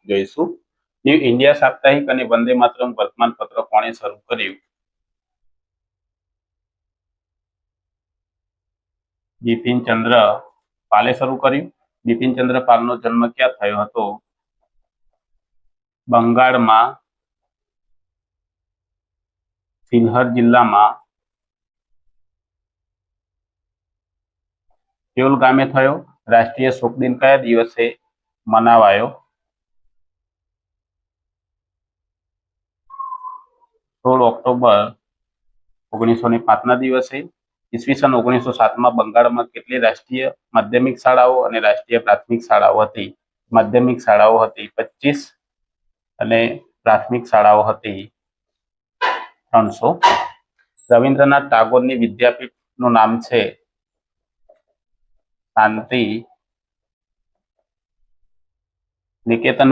જોઈશું। New India સાપ્તાહિક અને વંદે માતરમ વર્તમાનપત્ર કોણે શરૂ કર્યું? બિપિનચંદ્ર પાલે શરૂ કર્યું। બિપિનચંદ્ર પાલનો જન્મ ક્યાં થયો હતો? બંગાળમાં સિલહર જિલ્લામાં કેવલ ગામે થયો। રાષ્ટ્રીય શોક દિન કયા દિવસે મનાવાયો? 16 ઓક્ટોબર 1905 ના દિવસે। ઈસવીસન 1907 માં બંગાળમાં કેટલી રાષ્ટ્રીય માધ્યમિક શાળાઓ અને રાષ્ટ્રીય પ્રાથમિક શાળાઓ હતી? માધ્યમિક શાળાઓ હતી 25 અને પ્રાથમિક શાળાઓ હતી 300। રવિન્દ્રનાથ ટાગોરની વિદ્યાપીઠનું નામ છે? શાંતિ નિકેતન